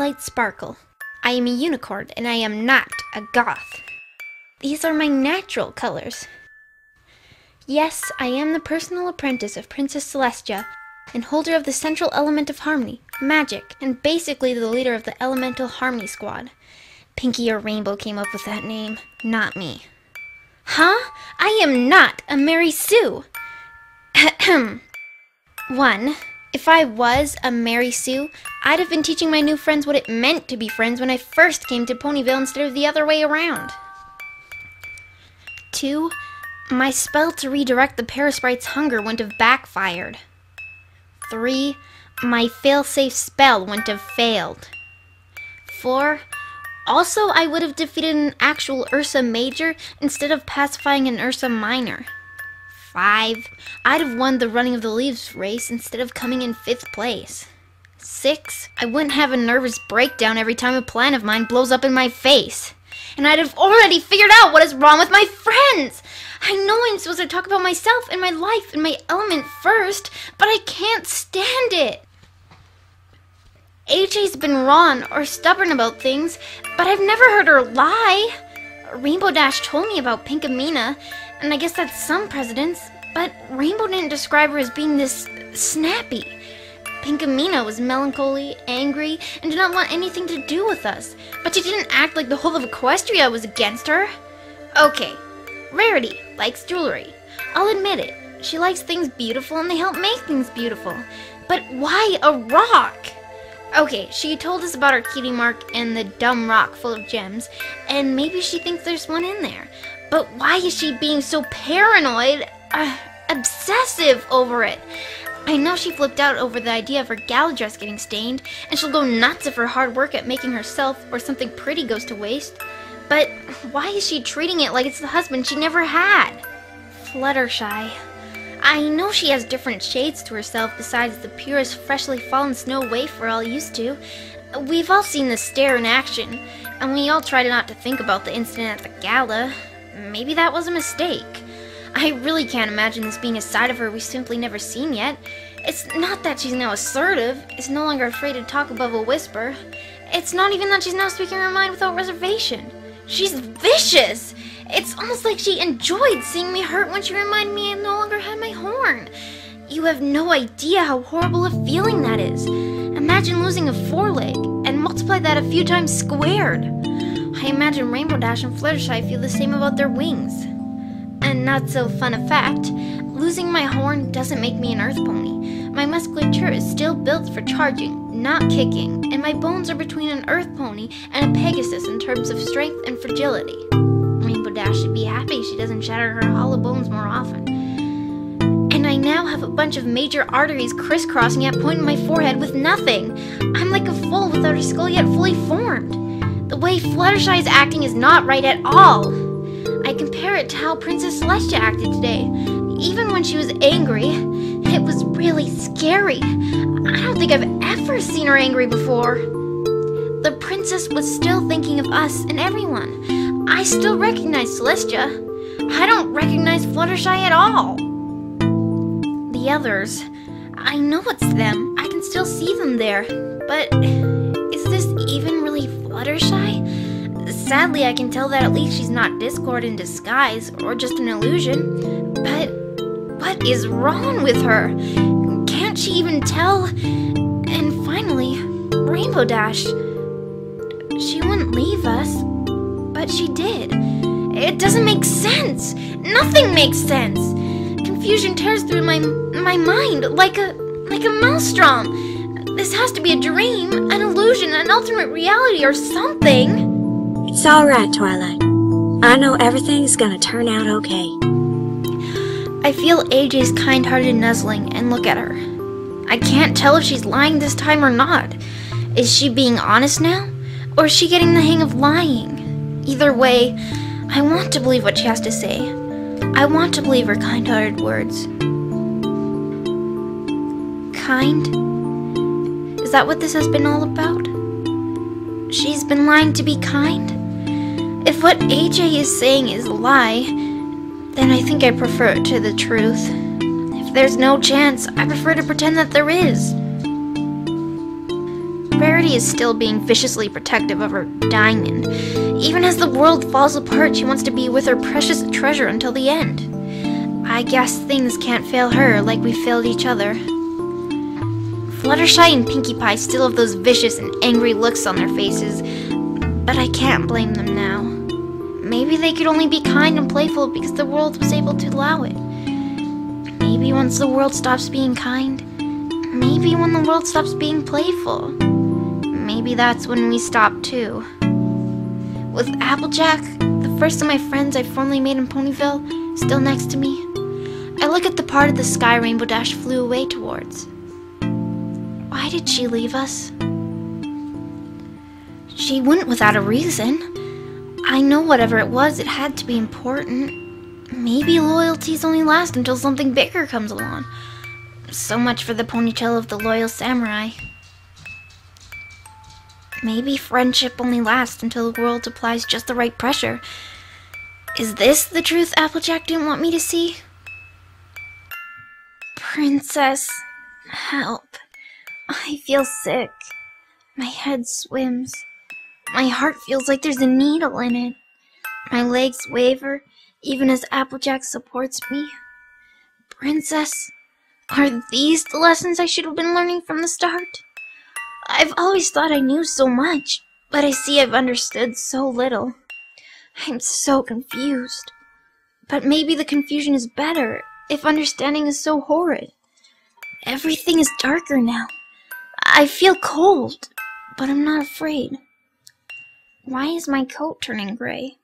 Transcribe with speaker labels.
Speaker 1: Twilight sparkle. I am a unicorn, and I am not a goth. These are my natural colors. Yes, I am the personal apprentice of Princess Celestia, and holder of the central element of harmony, magic, and basically the leader of the Elemental Harmony Squad. Pinky or Rainbow came up with that name, not me. Huh? I am not a Mary Sue! Ahem. 1. If I was a Mary Sue, I'd have been teaching my new friends what it meant to be friends when I first came to Ponyville instead of the other way around. 2. My spell to redirect the Parasprite's hunger wouldn't have backfired. 3. My fail-safe spell wouldn't have failed. 4. Also, I would have defeated an actual Ursa Major instead of pacifying an Ursa Minor. 5. I'd have won the Running of the Leaves race instead of coming in 5th place. 6. I wouldn't have a nervous breakdown every time a plan of mine blows up in my face. And I'd have already figured out what is wrong with my friends! I know I'm supposed to talk about myself and my life and my element first, but I can't stand it! AJ's been wrong or stubborn about things, but I've never heard her lie. Rainbow Dash told me about Pinkamena, and I guess that's some precedence, but Rainbow didn't describe her as being this snappy. Pinkamena was melancholy, angry, and did not want anything to do with us, but she didn't act like the whole of Equestria was against her. Okay, Rarity likes jewelry. I'll admit it. She likes things beautiful and they help make things beautiful. But why a rock? Okay, she told us about her cutie mark and the dumb rock full of gems, and maybe she thinks there's one in there. But why is she being so paranoid, obsessive over it? I know she flipped out over the idea of her gala dress getting stained, and she'll go nuts if her hard work at making herself or something pretty goes to waste. But why is she treating it like it's the husband she never had? Fluttershy. I know she has different shades to herself besides the purest freshly fallen snow waif we're all used to. We've all seen the stare in action, and we all try not to think about the incident at the gala. Maybe that was a mistake. I really can't imagine this being a side of her we've simply never seen yet. It's not that she's now assertive, is no longer afraid to talk above a whisper. It's not even that she's now speaking her mind without reservation. She's vicious! It's almost like she enjoyed seeing me hurt when she reminded me I no longer had my horn. You have no idea how horrible a feeling that is. Imagine losing a foreleg, and multiply that a few times squared. I imagine Rainbow Dash and Fluttershy feel the same about their wings. And not so fun a fact, losing my horn doesn't make me an earth pony. My musculature is still built for charging, not kicking, and my bones are between an earth pony and a Pegasus in terms of strength and fragility. Rainbow Dash should be happy she doesn't shatter her hollow bones more often. And I now have a bunch of major arteries crisscrossing at point in my forehead with nothing. I'm like a foal without a skull yet fully formed. The way Fluttershy is acting is not right at all. I compare it to how Princess Celestia acted today. Even when she was angry, it was really scary. I don't think I've ever seen her angry before. The princess was still thinking of us and everyone. I still recognize Celestia. I don't recognize Fluttershy at all. The others, I know it's them. I can still see them there. But is this even really Fluttershy? Sadly, I can tell that at least she's not Discord in disguise or just an illusion. But what is wrong with her? Can't she even tell? And finally, Rainbow Dash. She wouldn't leave us, but she did. It doesn't make sense. Nothing makes sense. Confusion tears through my mind like a maelstrom. This has to be a dream, an illusion, an alternate reality or something.
Speaker 2: It's alright, Twilight. I know everything's gonna turn out okay.
Speaker 1: I feel AJ's kind-hearted nuzzling and look at her. I can't tell if she's lying this time or not. Is she being honest now? Or is she getting the hang of lying? Either way, I want to believe what she has to say. I want to believe her kind-hearted words. Kind? Is that what this has been all about? She's been lying to be kind? If what AJ is saying is a lie, then I think I prefer it to the truth. If there's no chance, I prefer to pretend that there is. Rarity is still being viciously protective of her diamond. Even as the world falls apart, she wants to be with her precious treasure until the end. I guess things can't fail her like we failed each other. Fluttershy and Pinkie Pie still have those vicious and angry looks on their faces, but I can't blame them now. Maybe they could only be kind and playful because the world was able to allow it. Maybe once the world stops being kind, maybe when the world stops being playful, maybe that's when we stop too. With Applejack, the first of my friends I formerly made in Ponyville, still next to me, I look at the part of the sky Rainbow Dash flew away towards. Why did she leave us? She wouldn't without a reason. I know whatever it was, it had to be important. Maybe loyalties only last until something bigger comes along. So much for the ponytail of the loyal samurai. Maybe friendship only lasts until the world applies just the right pressure. Is this the truth Applejack didn't want me to see? Princess, help. I feel sick. My head swims. My heart feels like there's a needle in it. My legs waver, even as Applejack supports me. Princess, are these the lessons I should have been learning from the start? I've always thought I knew so much, but I see I've understood so little. I'm so confused. But maybe the confusion is better if understanding is so horrid. Everything is darker now. I feel cold, but I'm not afraid. Why is my coat turning gray?